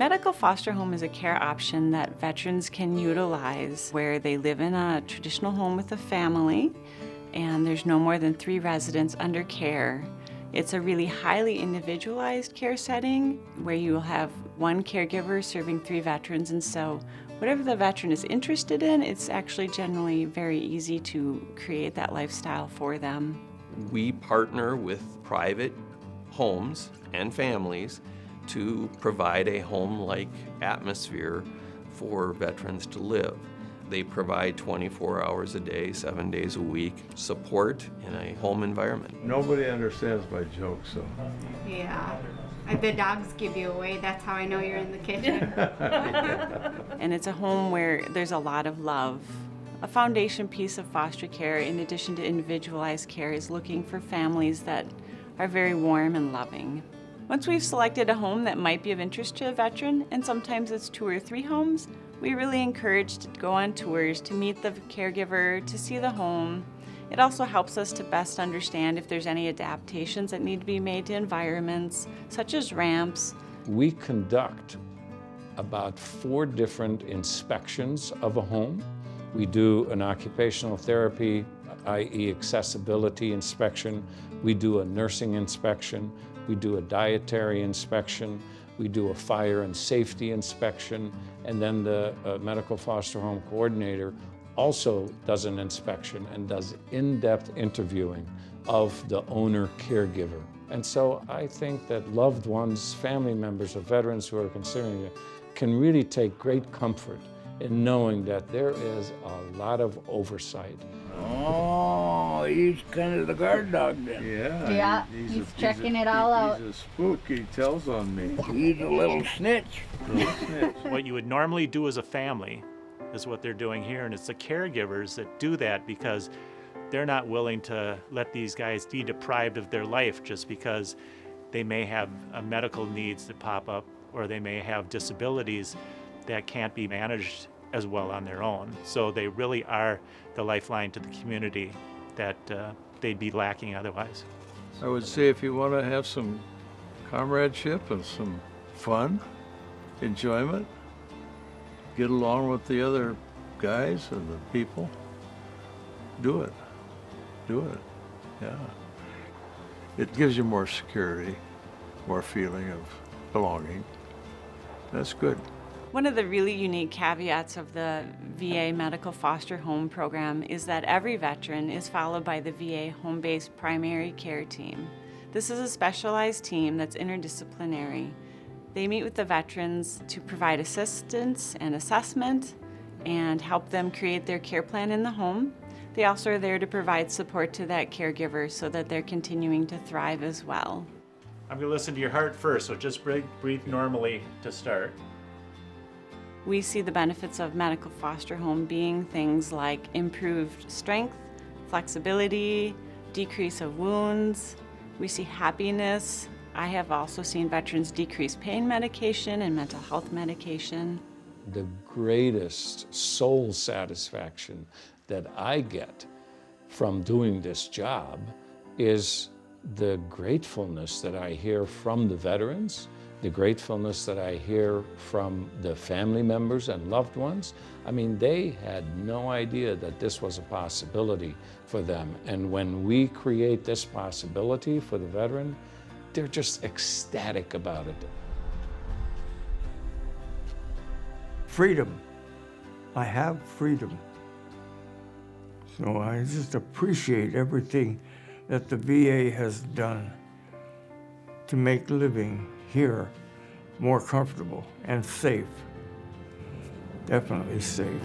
Medical foster home is a care option that veterans can utilize where they live in a traditional home with a family and there's no more than 3 residents under care. It's a really highly individualized care setting where you will have 1 caregiver serving 3 veterans, and so whatever the veteran is interested in, it's actually generally very easy to create that lifestyle for them. We partner with private homes and families to provide a home-like atmosphere for veterans to live. They provide 24 hours a day, 7 days a week support in a home environment. Nobody understands my jokes, so. Yeah. The dogs give you away. That's how I know you're in the kitchen. And it's a home where there's a lot of love. A foundation piece of foster care, in addition to individualized care, is looking for families that are very warm and loving. Once we've selected a home that might be of interest to a veteran, and sometimes it's 2 or 3 homes, we really encourage to go on tours, to meet the caregiver, to see the home. It also helps us to best understand if there's any adaptations that need to be made to environments, such as ramps. We conduct about 4 different inspections of a home. We do an occupational therapy, i.e. accessibility inspection. We do a nursing inspection. We do a dietary inspection. We do a fire and safety inspection. And then the medical foster home coordinator also does an inspection and does in-depth interviewing of the owner caregiver. And so I think that loved ones, family members of veterans who are considering it, can really take great comfort in knowing that there is a lot of oversight. Oh, he's kind of the guard dog then. Yeah. Yeah, he's checking it all out. He's a spook, he tells on me. He's a little snitch. Little snitch. What you would normally do as a family is what they're doing here, and it's the caregivers that do that because they're not willing to let these guys be deprived of their life just because they may have medical needs that pop up or they may have disabilities that can't be managed as well on their own. So they really are the lifeline to the community that they'd be lacking otherwise. I would say if you want to have some comradeship and some fun, enjoyment, get along with the other guys and the people, do it. Do it. Yeah. It gives you more security, more feeling of belonging. That's good. One of the really unique caveats of the VA Medical Foster Home program is that every veteran is followed by the VA Home-Based Primary Care Team. This is a specialized team that's interdisciplinary. They meet with the veterans to provide assistance and assessment and help them create their care plan in the home. They also are there to provide support to that caregiver so that they're continuing to thrive as well. I'm going to listen to your heart first, so just breathe normally to start. We see the benefits of medical foster home being things like improved strength, flexibility, decrease of wounds. We see happiness. I have also seen veterans decrease pain medication and mental health medication. The greatest soul satisfaction that I get from doing this job is the gratefulness that I hear from the veterans, the gratefulness that I hear from the family members and loved ones. I mean, they had no idea that this was a possibility for them. And when we create this possibility for the veteran, they're just ecstatic about it. Freedom. I have freedom. So I just appreciate everything that the VA has done to make living here more comfortable and safe. Definitely safe.